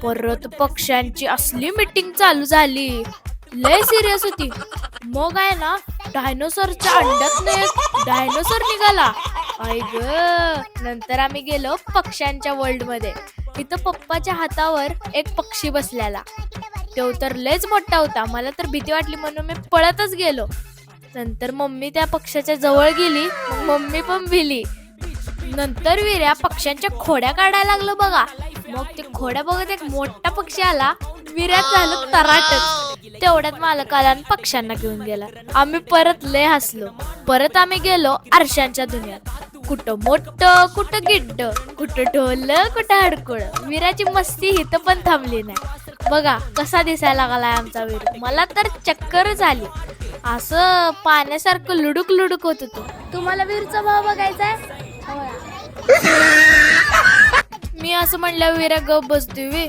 परत पक्ष्यांची असली मीटिंग चालू झाली, लय सिरियस होती. मग आहे ना, डायनोसॉरच्या अंड्यातनं एक डायनोसॉर निघाला. आई ग. नंतर आम्ही गेलो पक्ष्यांच्या वर्ल्ड मध्ये. इथं पप्पाच्या हातावर एक पक्षी बसलेला. तो तर लयच मोठा होता. मला तर भीती वाटली म्हणून मी पळतच गेलो. नंतर मम्मी त्या पक्ष्याच्या जवळ गेली. मम्मी पण भिली. नंतर वीर्या पक्ष्यांच्या खोड्या काढायला लागलं बघा. मग ते खोड्या बघत एक मोठा पक्षी आला. वीर्यात झालं तराटच. तेवढ्यात मालक आला आणि पक्ष्यांना घेऊन गेला. आम्ही परत लय हसलो. परत आम्ही गेलो आरशांच्या दुनियात. कुठं मोठं, कुठं गिड्ड, कुठं ढोल, कुठं हडकुळ. वीराची मस्ती इथं पण थांबली नाही. बघा कसा दिसायला लागलाय आमचा वीर. मला तर चक्कर झाली. असं पाण्यासारखं लुडुक लुडुक होत होतो. तुम्हाला वीरचा भाव बघायचाय? मी असं म्हणल्यावर वीरा गप बसतोय.